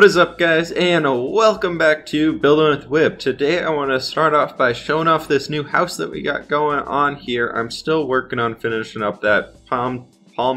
What is up, guys, and welcome back to Building with Whip. Today I want to start off by showing off this new house that we got going on here. I'm still working on finishing up that palm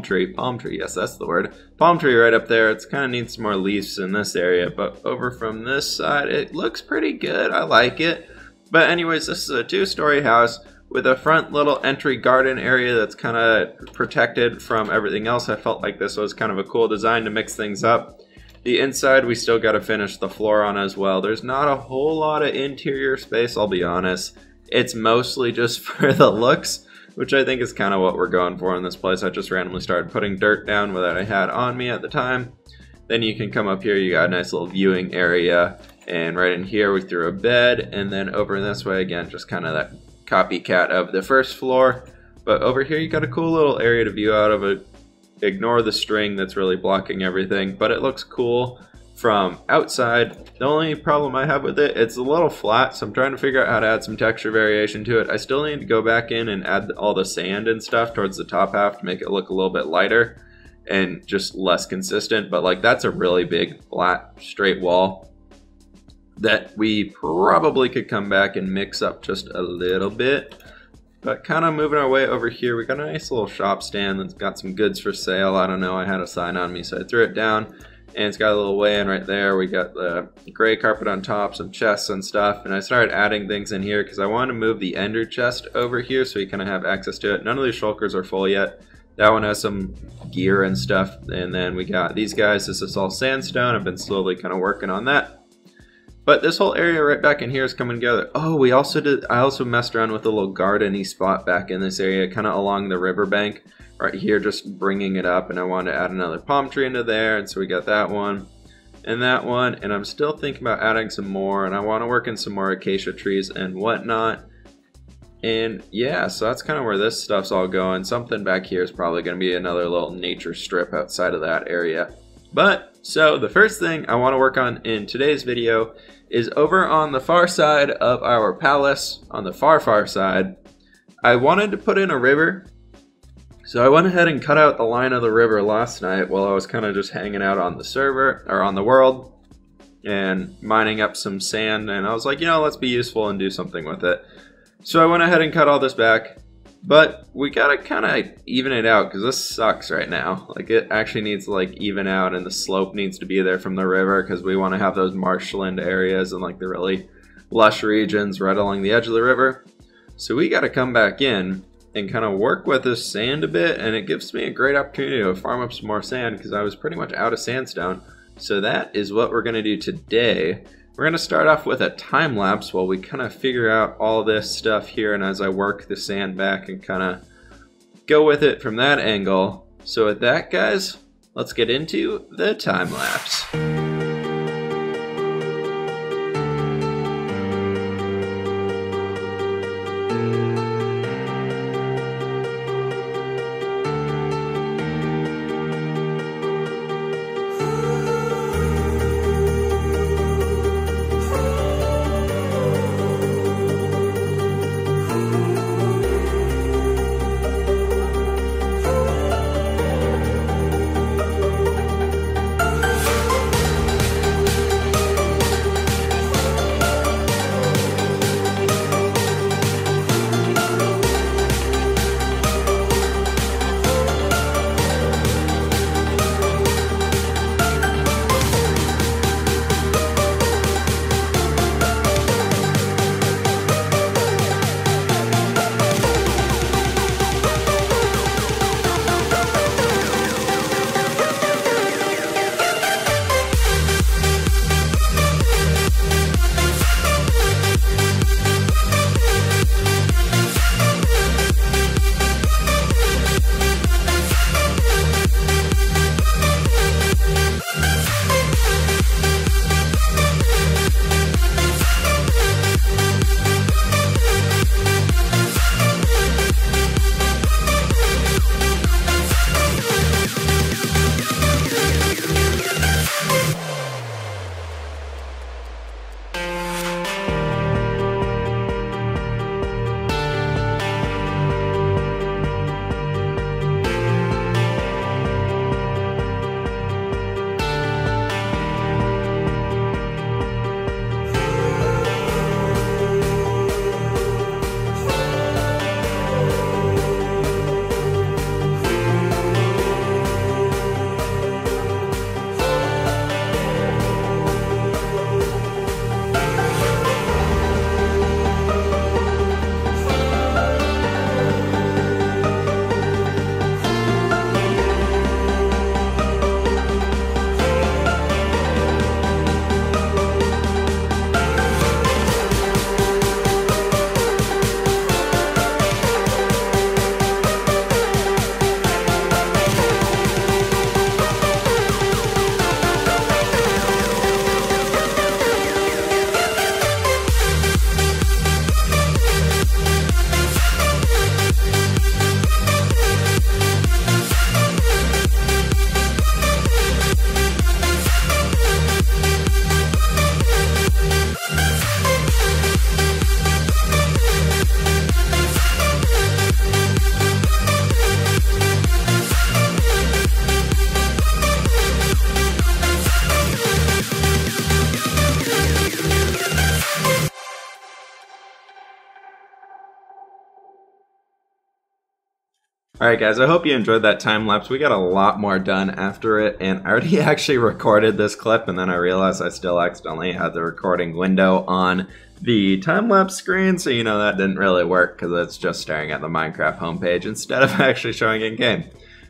tree, yes, that's the word. Palm tree right up there. It's kind of needs some more leaves in this area, but over from this side it looks pretty good. I like it. But anyways, this is a two-story house with a front little entry garden area that's kind of protected from everything else. I felt like this was kind of a cool design to mix things up. The inside, we still got to finish the floor on as well. There's not a whole lot of interior space, I'll be honest. It's mostly just for the looks, which I think is kind of what we're going for in this place. I just randomly started putting dirt down that I had on me at the time. Then you can come up here, you got a nice little viewing area. And right in here, we threw a bed. And then over this way, again, just kind of that copycat of the first floor. But over here, you got a cool little area to view out of it. Ignore the string that's really blocking everything, but it looks cool from outside. The only problem I have with it, it's a little flat, so I'm trying to figure out how to add some texture variation to it. I still need to go back in and add all the sand and stuff towards the top half to make it look a little bit lighter and just less consistent, but like that's a really big flat straight wall that we probably could come back and mix up just a little bit. But kind of moving our way over here, we got a nice little shop stand that's got some goods for sale. I don't know, I had a sign on me, so I threw it down. And it's got a little weigh-in right there. We got the gray carpet on top, some chests and stuff. And I started adding things in here because I wanted to move the ender chest over here so you kind of have access to it. None of these shulkers are full yet. That one has some gear and stuff. And then we got these guys. This is all sandstone. I've been slowly kind of working on that. But this whole area right back in here is coming together. Oh, I also messed around with a little garden-y spot back in this area, kind of along the riverbank right here, just bringing it up. And I wanted to add another palm tree into there. And so we got that one and that one. And I'm still thinking about adding some more. And I want to work in some more acacia trees and whatnot. And yeah, so that's kind of where this stuff's all going. Something back here is probably going to be another little nature strip outside of that area. But, so the first thing I want to work on in today's video is over on the far side of our palace, on the far side. I wanted to put in a river, so I went ahead and cut out the line of the river last night while I was kind of just hanging out on the server, or on the world, and mining up some sand, and I was like, you know, let's be useful and do something with it. So I went ahead and cut all this back. But we gotta kind of even it out because this sucks right now. Like it actually needs to like even out, and the slope needs to be there from the river because we want to have those marshland areas and like the really lush regions right along the edge of the river. So we gotta come back in and kind of work with this sand a bit, and it gives me a great opportunity to farm up some more sand because I was pretty much out of sandstone. So that is what we're gonna do today. We're going to start off with a time lapse while we kind of figure out all this stuff here, and as I work the sand back and kind of go with it from that angle. So with that, guys, let's get into the time lapse. Alright guys, I hope you enjoyed that time lapse. We got a lot more done after it, and I already actually recorded this clip, and then I realized I still accidentally had the recording window on the time-lapse screen, so you know that didn't really work because it's just staring at the Minecraft homepage instead of actually showing in game.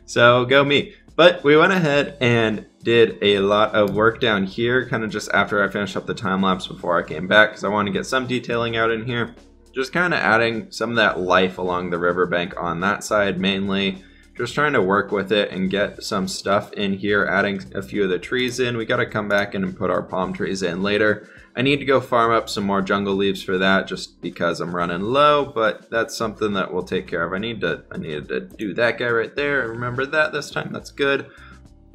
So go me. But we went ahead and did a lot of work down here, kind of just after I finished up the time-lapse before I came back, because I wanted to get some detailing out in here. Just kind of adding some of that life along the riverbank on that side mainly. Just trying to work with it and get some stuff in here, adding a few of the trees in. We got to come back in and put our palm trees in later. I need to go farm up some more jungle leaves for that just because I'm running low, but that's something that we'll take care of. I needed to do that guy right there. Remember that this time. That's good.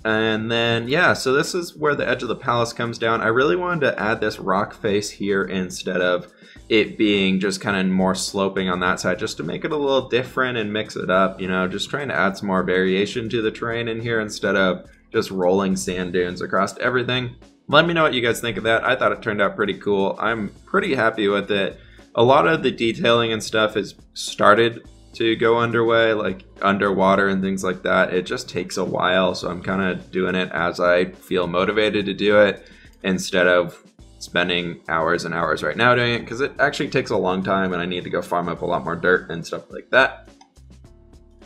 And then, yeah, so this is where the edge of the palace comes down. I really wanted to add this rock face here instead of it being just kind of more sloping on that side, just to make it a little different and mix it up, you know, just trying to add some more variation to the terrain in here instead of just rolling sand dunes across everything. Let me know what you guys think of that. I thought it turned out pretty cool. I'm pretty happy with it. A lot of the detailing and stuff has started to go underway, like underwater and things like that. It just takes a while, so I'm kind of doing it as I feel motivated to do it instead of spending hours and hours right now doing it, because it actually takes a long time and I need to go farm up a lot more dirt and stuff like that.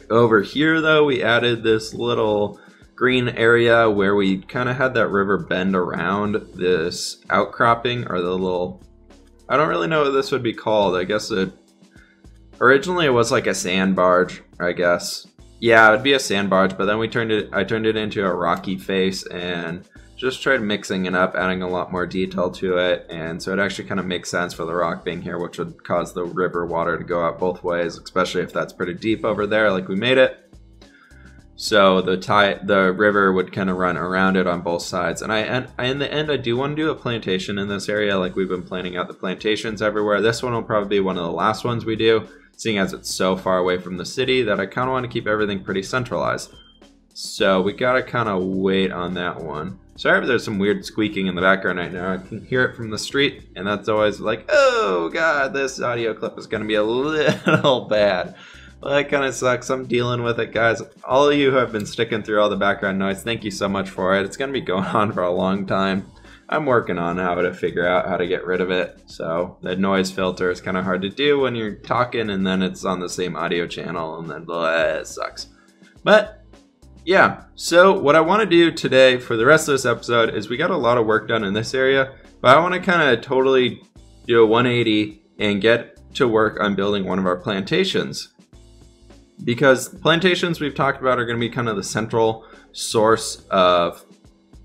Over here though, we added this little green area where we kind of had that river bend around this outcropping, or the little, I don't really know what this would be called. I guess originally it was like a sand barge, I guess. Yeah, it would be a sand barge, but then I turned it into a rocky face and just tried mixing it up, adding a lot more detail to it, and so it actually kind of makes sense for the rock being here, which would cause the river water to go out both ways, especially if that's pretty deep over there like we made it. So the river would kind of run around it on both sides. And in the end, I do want to do a plantation in this area, like we've been planning out the plantations everywhere. This one will probably be one of the last ones we do, seeing as it's so far away from the city that I kind of want to keep everything pretty centralized. So we gotta kind of wait on that one. Sorry if there's some weird squeaking in the background right now. I can hear it from the street, and that's always like, oh god, this audio clip is gonna be a little bad. Well, that kind of sucks. I'm dealing with it, guys. All of you who have been sticking through all the background noise, thank you so much for it. It's gonna be going on for a long time. I'm working on how to figure out how to get rid of it. So the noise filter is kind of hard to do when you're talking and then it's on the same audio channel, and then blah, it sucks. But yeah, so what I want to do today for the rest of this episode is we got a lot of work done in this area, but I want to kind of totally do a 180 and get to work on building one of our plantations. Because plantations we've talked about are going to be kind of the central source of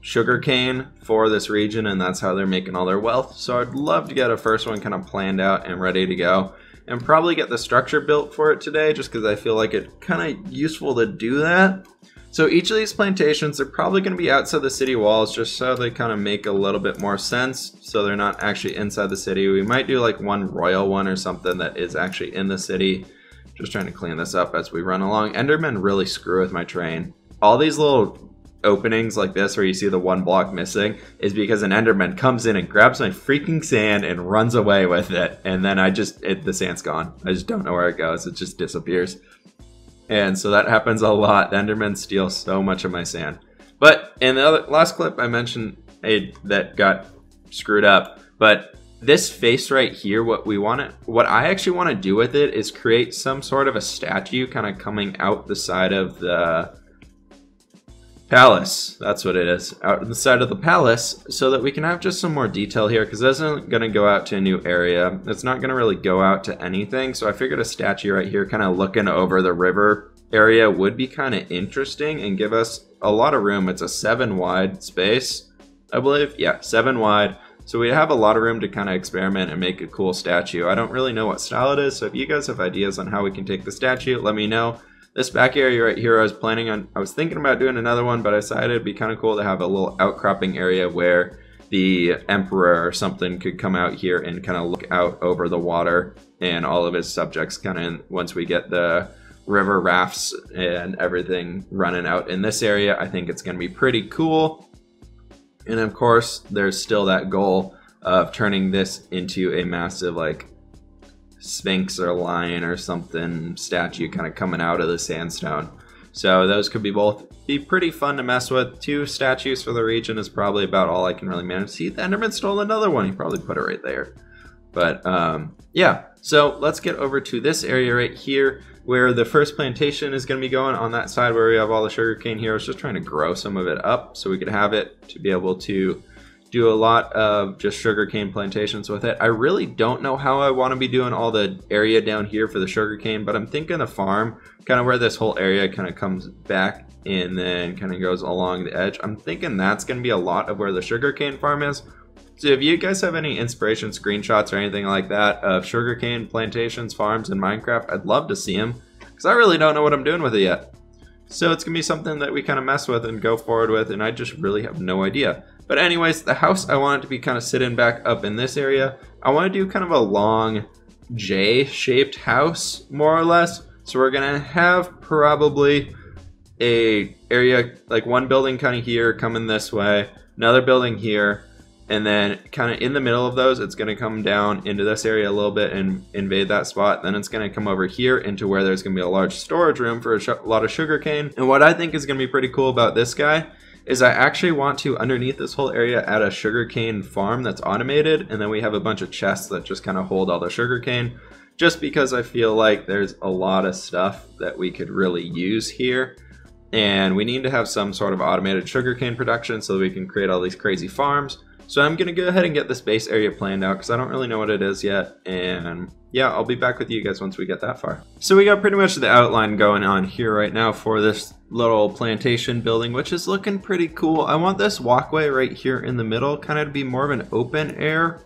sugarcane for this region, and that's how they're making all their wealth. So I'd love to get a first one kind of planned out and ready to go, and probably get the structure built for it today, just because I feel like it's kind of useful to do that. So each of these plantations are probably going to be outside the city walls, just so they kind of make a little bit more sense, so they're not actually inside the city. We might do like one royal one or something that is actually in the city. Just trying to clean this up as we run along. Endermen really screw with my terrain. All these little openings like this where you see the one block missing is because an Enderman comes in and grabs my freaking sand and runs away with it, and then the sand's gone. I just don't know where it goes. It just disappears. And so that happens a lot. The Endermen steal so much of my sand. But in the last clip I mentioned that got screwed up, but this face right here, what I actually want to do with it is create some sort of a statue kind of coming out the side of the palace. That's what it is, out the side of the palace, so that we can have just some more detail here, because this isn't going to go out to a new area. It's not going to really go out to anything, so I figured a statue right here kind of looking over the river area would be kind of interesting and give us a lot of room. It's a 7 wide space, I believe. Yeah, 7 wide. So we have a lot of room to kind of experiment and make a cool statue. I don't really know what style it is, so if you guys have ideas on how we can take the statue, let me know. This back area right here, I was thinking about doing another one, but I decided it'd be kind of cool to have a little outcropping area where the emperor or something could come out here and kind of look out over the water, and all of his subjects kind of, once we get the river rafts and everything running out in this area, I think it's going to be pretty cool. And of course, there's still that goal of turning this into a massive, like, sphinx or lion or something statue kind of coming out of the sandstone. So those could be pretty fun to mess with. 2 statues for the region is probably about all I can really manage. See, the Enderman stole another one. He probably put it right there. But yeah, so let's get over to this area right here where the first plantation is going to be going, on that side where we have all the sugarcane here. I was just trying to grow some of it up so we could have it to be able to do a lot of just sugarcane plantations with it. I really don't know how I want to be doing all the area down here for the sugarcane, but I'm thinking a farm, kind of where this whole area kind of comes back and then kind of goes along the edge. I'm thinking that's going to be a lot of where the sugarcane farm is. So if you guys have any inspiration screenshots or anything like that of sugarcane plantations, farms in Minecraft, I'd love to see them, because I really don't know what I'm doing with it yet. So it's going to be something that we kind of mess with and go forward with, and I just really have no idea. But anyways, the house, I want it to be kind of sitting back up in this area. I want to do kind of a long J-shaped house, more or less. So we're going to have probably a area, like one building kind of here coming this way, another building here, and then kind of in the middle of those, it's going to come down into this area a little bit and invade that spot. Then it's going to come over here into where there's going to be a large storage room for a lot of sugarcane. And what I think is going to be pretty cool about this guy is I actually want to, underneath this whole area, add a sugarcane farm that's automated, and then we have a bunch of chests that just kind of hold all the sugarcane, just because I feel like there's a lot of stuff that we could really use here, and we need to have some sort of automated sugarcane production so that we can create all these crazy farms. So I'm going to go ahead and get this base area planned out because I don't really know what it is yet, and yeah, I'll be back with you guys once we get that far. So we got pretty much the outline going on here right now for this little plantation building, which is looking pretty cool. I want this walkway right here in the middle kind of to be more of an open air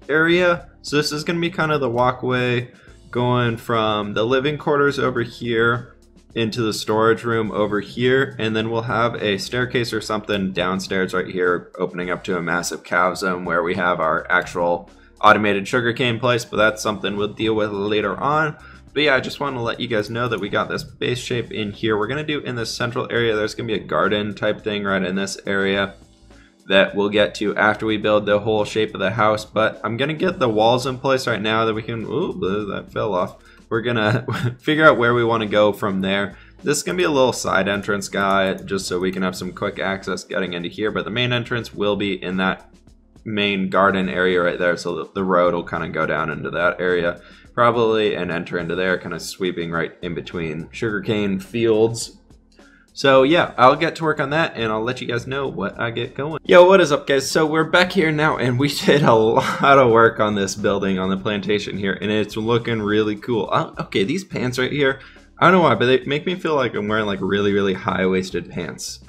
area. So this is going to be kind of the walkway going from the living quarters over here into the storage room over here, and then we'll have a staircase or something downstairs right here opening up to a massive cow zone where we have our actual automated sugarcane place, but that's something we'll deal with later on. But yeah, I just want to let you guys know that we got this base shape in here. We're going to do in this central area, there's going to be a garden type thing right in this area that we'll get to after we build the whole shape of the house. But I'm going to get the walls in place right now that we can, ooh, that fell off. We're going to figure out where we want to go from there. This is going to be a little side entrance guy, just so we can have some quick access getting into here. But the main entrance will be in that main garden area right there. So the road will kind of go down into that area, probably, and enter into there, kind of sweeping right in between sugarcane fields. So yeah, I'll get to work on that, and I'll let you guys know what I get going. Yo, what is up, guys? So we're back here now, and we did a lot of work on this building, on the plantation here, and it's looking really cool. Okay, these pants right here, I don't know why, but they make me feel like I'm wearing like really high-waisted pants.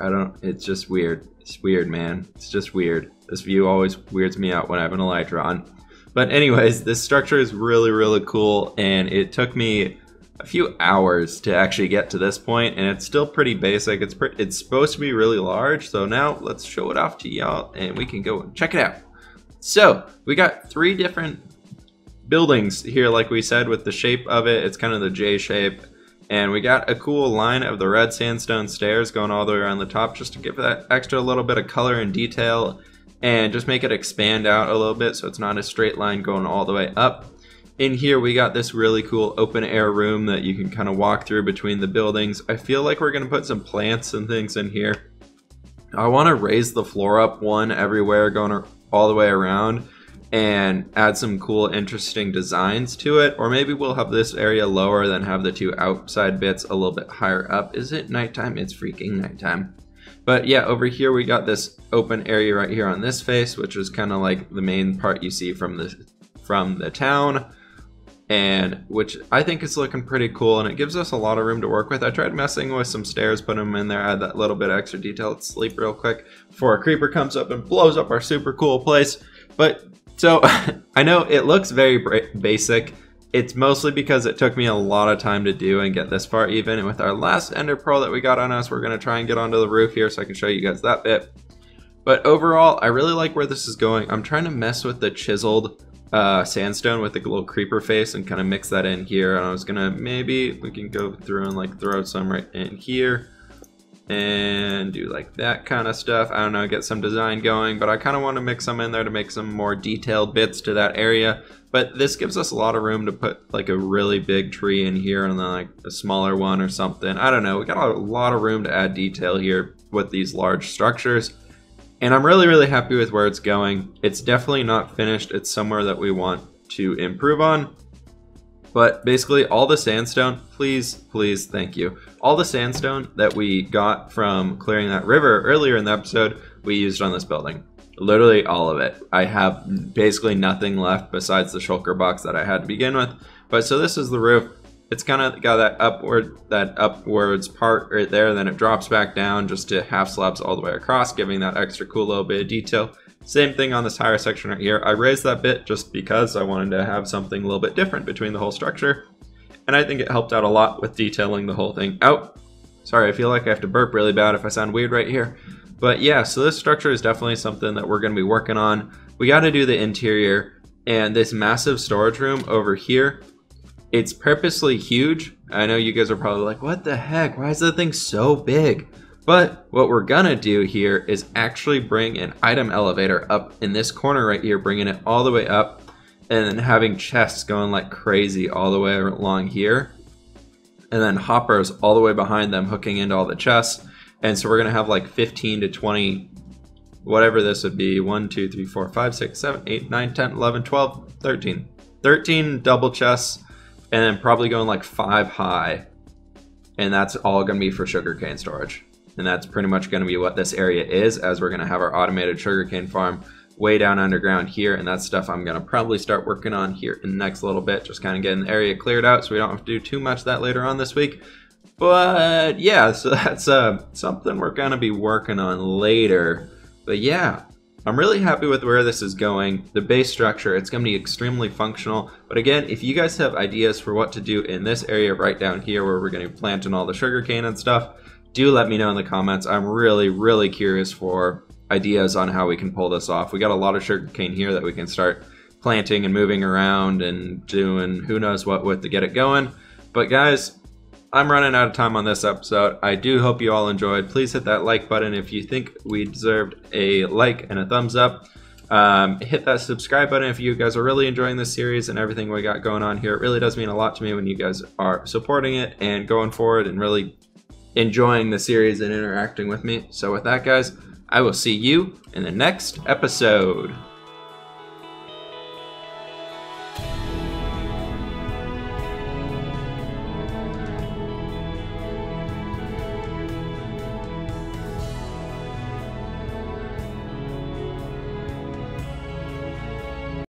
It's just weird. It's weird, man. It's just weird. This view always weirds me out when I have an elytra on. But anyways, this structure is really cool, and it took me a few hours to actually get to this point, and it's still pretty basic. It's supposed to be really large, so now let's show it off to y'all and we can go and check it out. So we got 3 different buildings here, like we said, with the shape of it. It's kind of the J shape, and we got a cool line of the red sandstone stairs going all the way around the top, just to give that extra little bit of color and detail and just make it expand out a little bit so it's not a straight line going all the way up. In here we got this really cool open air room that you can kind of walk through between the buildings. I feel like we're going to put some plants and things in here. I want to raise the floor up one everywhere, going all the way around, and add some cool interesting designs to it. Or maybe we'll have this area lower, then have the 2 outside bits a little bit higher up. Is it nighttime? It's freaking nighttime. But yeah, over here we got this open area right here on this face, which is kind of like the main part you see from the town, and which I think is looking pretty cool, and it gives us a lot of room to work with. I tried messing with some stairs, put them in there, add that little bit of extra detail. Let's sleep real quick before a creeper comes up and blows up our super cool place. But so I know it looks very basic. It's mostly because it took me a lot of time to do and get this far even. And with our last ender pearl that we got on us, we're going to try and get onto the roof here so I can show you guys that bit. But overall, I really like where this is going. I'm trying to mess with the chiseled sandstone with the little creeper face and kind of mix that in here. And I was gonna, maybe we can go through and like throw some right in here, and do like that kind of stuff. I don't know, get some design going, but I kind of want to mix some in there to make some more detailed bits to that area. But this gives us a lot of room to put like a really big tree in here and then like a smaller one or something. I don't know, we got a lot of room to add detail here with these large structures. And I'm really happy with where it's going. It's definitely not finished. It's somewhere that we want to improve on. But basically all the sandstone, please, thank you. All the sandstone that we got from clearing that river earlier in the episode, we used on this building. Literally all of it. I have basically nothing left besides the shulker box that I had to begin with. But so this is the roof. It's kind of got that upwards part right there, then it drops back down just to half slabs all the way across, giving that extra cool little bit of detail. Same thing on this higher section right here. I raised that bit just because I wanted to have something a little bit different between the whole structure. And I think it helped out a lot with detailing the whole thing out. Sorry, I feel like I have to burp really bad if I sound weird right here. But yeah, so this structure is definitely something that we're going to be working on. We got to do the interior, and this massive storage room over here, it's purposely huge. I know you guys are probably like, what the heck? Why is that thing so big? But what we're gonna do here is actually bring an item elevator up in this corner right here, bringing it all the way up, and then having chests going like crazy all the way along here. And then hoppers all the way behind them hooking into all the chests. And so we're gonna have like 15 to 20, whatever this would be, 1, 2, 3, 4, 5, 6, 7, 8, 9, 10, 11, 12, 13. 13 double chests, and then probably going like 5 high. And that's all gonna be for sugarcane storage. And that's pretty much going to be what this area is, as we're going to have our automated sugarcane farm way down underground here. And that's stuff I'm going to probably start working on here in the next little bit, just kind of getting the area cleared out so we don't have to do too much of that later on this week. But yeah, so that's something we're going to be working on later. But yeah, I'm really happy with where this is going. The base structure, it's going to be extremely functional. But again, if you guys have ideas for what to do in this area right down here where we're going to be planting all the sugarcane and stuff, do let me know in the comments. I'm really curious for ideas on how we can pull this off. We got a lot of sugarcane here that we can start planting and moving around and doing who knows what with to get it going. But guys, I'm running out of time on this episode. I do hope you all enjoyed. Please hit that like button if you think we deserved a like and a thumbs up. Hit that subscribe button if you guys are really enjoying this series and everything we got going on here. It really does mean a lot to me when you guys are supporting it and going forward and really enjoying the series and interacting with me. So with that, guys, I will see you in the next episode.